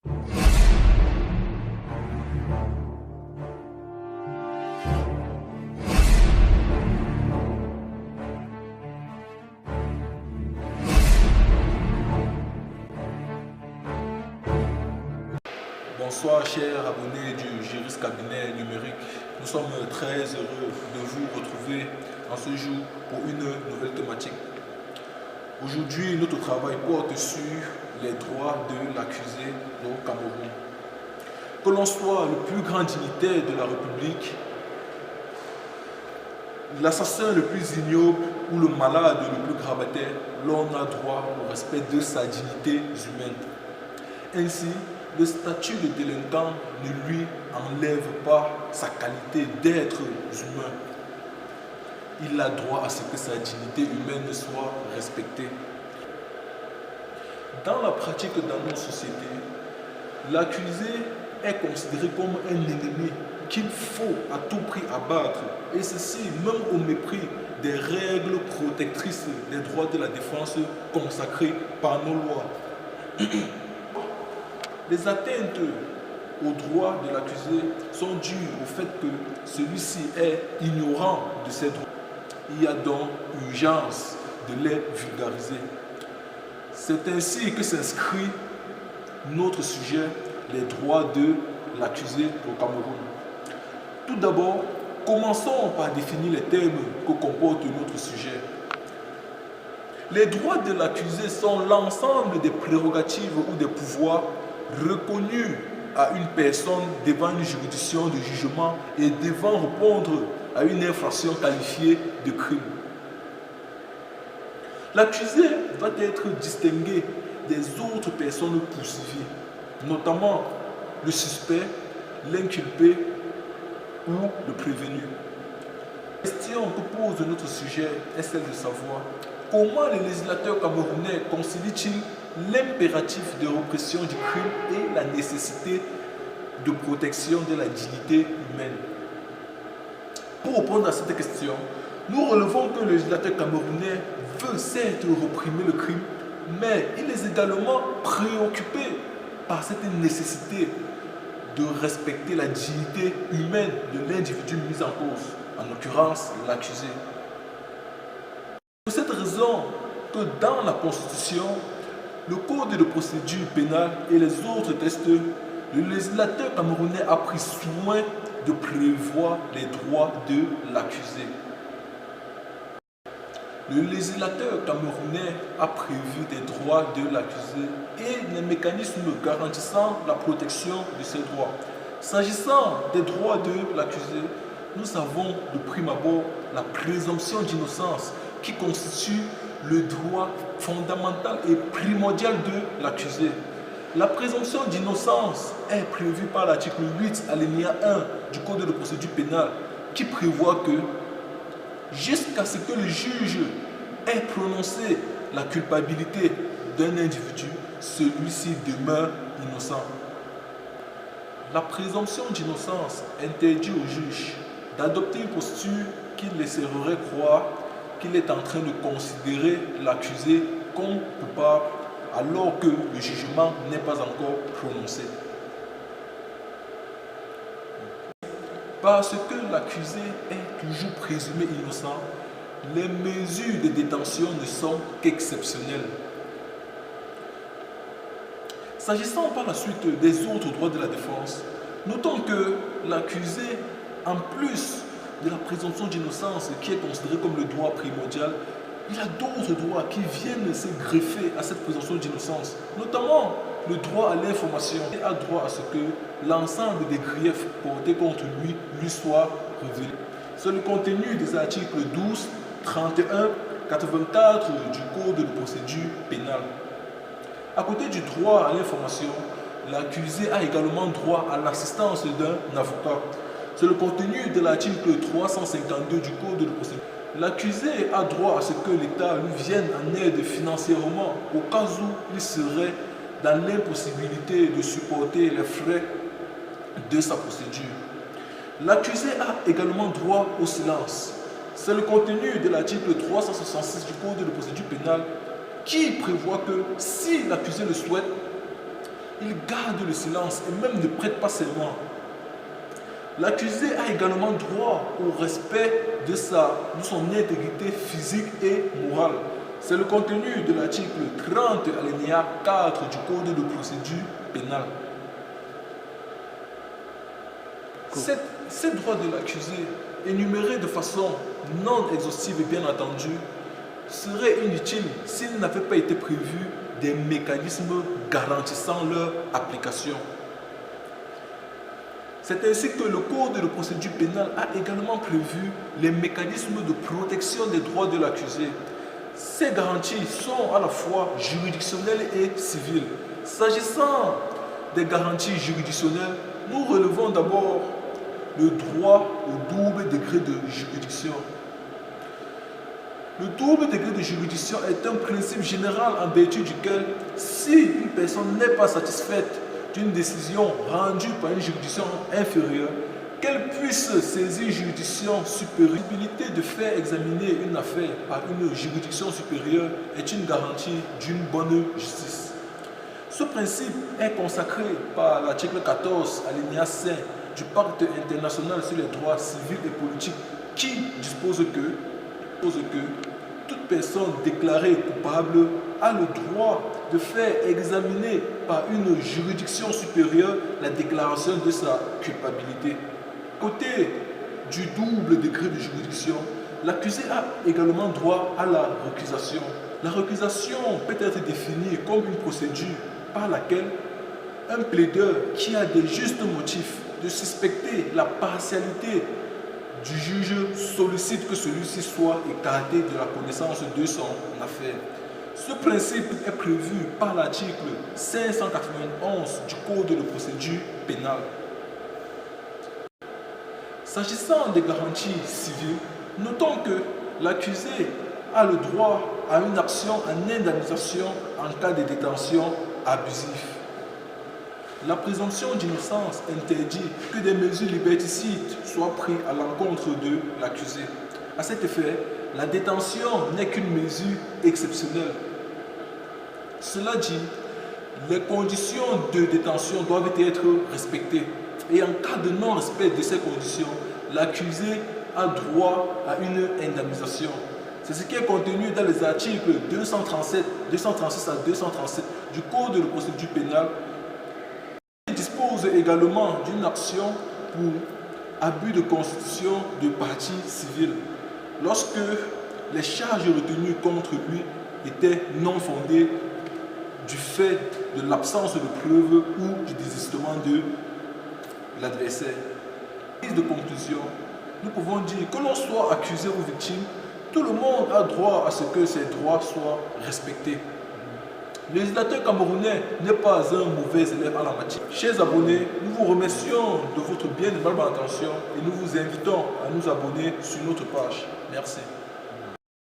Bonsoir chers abonnés du Juris Cabinet Numérique. Nous sommes très heureux de vous retrouver en ce jour pour une nouvelle thématique. Aujourd'hui, notre travail porte sur les droits de l'accusé au Cameroun. Que l'on soit le plus grand dignitaire de la République, l'assassin le plus ignoble ou le malade le plus gravataire, l'on a droit au respect de sa dignité humaine. Ainsi, le statut de délinquant ne lui enlève pas sa qualité d'être humain. Il a droit à ce que sa dignité humaine soit respectée. Dans la pratique dans nos sociétés, l'accusé est considéré comme un ennemi qu'il faut à tout prix abattre, et ceci même au mépris des règles protectrices des droits de la défense consacrées par nos lois. Les atteintes aux droits de l'accusé sont dues au fait que celui-ci est ignorant de ses droits. Il y a donc urgence de les vulgariser. C'est ainsi que s'inscrit notre sujet, les droits de l'accusé au Cameroun. Tout d'abord, commençons par définir les termes que comporte notre sujet. Les droits de l'accusé sont l'ensemble des prérogatives ou des pouvoirs reconnus à une personne devant une juridiction de jugement et devant répondre à une infraction qualifiée de crime. L'accusé doit être distingué des autres personnes poursuivies, notamment le suspect, l'inculpé ou le prévenu. La question que pose notre sujet est celle de savoir comment le législateur camerounais concilie-t-il l'impératif de répression du crime et la nécessité de protection de la dignité humaine. Pour répondre à cette question, nous relevons que le législateur camerounais veut certes réprimer le crime, mais il est également préoccupé par cette nécessité de respecter la dignité humaine de l'individu mis en cause, en l'occurrence l'accusé. C'est pour cette raison que dans la Constitution, le Code de procédure pénale et les autres textes, le législateur camerounais a pris soin de prévoir les droits de l'accusé. Le législateur camerounais a prévu des droits de l'accusé et les mécanismes garantissant la protection de ces droits. S'agissant des droits de l'accusé, nous avons de prime abord la présomption d'innocence qui constitue le droit fondamental et primordial de l'accusé. La présomption d'innocence est prévue par l'article 8, alinéa 1 du Code de procédure pénale qui prévoit que jusqu'à ce que le juge ait prononcé la culpabilité d'un individu, celui-ci demeure innocent. La présomption d'innocence interdit au juge d'adopter une posture qui laisserait croire qu'il est en train de considérer l'accusé comme coupable alors que le jugement n'est pas encore prononcé. Parce que l'accusé est toujours présumé innocent, les mesures de détention ne sont qu'exceptionnelles. S'agissant par la suite des autres droits de la défense, notons que l'accusé, en plus de la présomption d'innocence qui est considérée comme le droit primordial, il a d'autres droits qui viennent se greffer à cette présomption d'innocence, notamment le droit à l'information. Il a droit à ce que l'ensemble des griefs portés contre lui soit révélé. C'est le contenu des articles 12, 31, 84 du Code de procédure pénale. À côté du droit à l'information, l'accusé a également droit à l'assistance d'un avocat. C'est le contenu de l'article 352 du Code de procédure. L'accusé a droit à ce que l'État lui vienne en aide financièrement au cas où il serait dans l'impossibilité de supporter les frais de sa procédure. L'accusé a également droit au silence. C'est le contenu de l'article 366 du Code de procédure pénale qui prévoit que si l'accusé le souhaite, Il garde le silence et même ne prête pas serment. L'accusé a également droit au respect de son intégrité physique et morale. C'est le contenu de l'article 30 alinéa 4 du Code de procédure pénale. Ces droits de l'accusé, énumérés de façon non exhaustive et bien entendu, seraient inutiles s'il n'avait pas été prévu des mécanismes garantissant leur application. C'est ainsi que le Code de procédure pénale a également prévu les mécanismes de protection des droits de l'accusé. Ces garanties sont à la fois juridictionnelles et civiles. S'agissant des garanties juridictionnelles, nous relevons d'abord le droit au double degré de juridiction. Le double degré de juridiction est un principe général en vertu duquel, si une personne n'est pas satisfaite d'une décision rendue par une juridiction inférieure, qu'elle puisse saisir une juridiction supérieure. La possibilité de faire examiner une affaire par une juridiction supérieure est une garantie d'une bonne justice. Ce principe est consacré par l'article 14, alinéa 5 du Pacte international sur les droits civils et politiques qui dispose que toute personne déclarée coupable a le droit de faire examiner par une juridiction supérieure la déclaration de sa culpabilité. Côté du double degré de juridiction, l'accusé a également droit à la récusation. La récusation peut être définie comme une procédure par laquelle un plaideur qui a des justes motifs de suspecter la partialité du juge sollicite que celui-ci soit écarté de la connaissance de son affaire. Ce principe est prévu par l'article 591 du Code de procédure pénale. S'agissant des garanties civiles, notons que l'accusé a le droit à une action en indemnisation en cas de détention abusive. La présomption d'innocence interdit que des mesures liberticides soient prises à l'encontre de l'accusé. À cet effet, la détention n'est qu'une mesure exceptionnelle. Cela dit, les conditions de détention doivent être respectées. Et en cas de non-respect de ces conditions, l'accusé a droit à une indemnisation. C'est ce qui est contenu dans les articles 236 à 237 du Code de procédure pénale. Il dispose également d'une action pour abus de constitution de partie civile lorsque les charges retenues contre lui étaient non fondées du fait de l'absence de preuves ou du désistement de l'adversaire. Prise de conclusion, nous pouvons dire que l'on soit accusé ou victime, tout le monde a droit à ce que ses droits soient respectés. Le législateur camerounais n'est pas un mauvais élève en la matière. Chers abonnés, nous vous remercions de votre bien aimable attention et nous vous invitons à nous abonner sur notre page. Merci.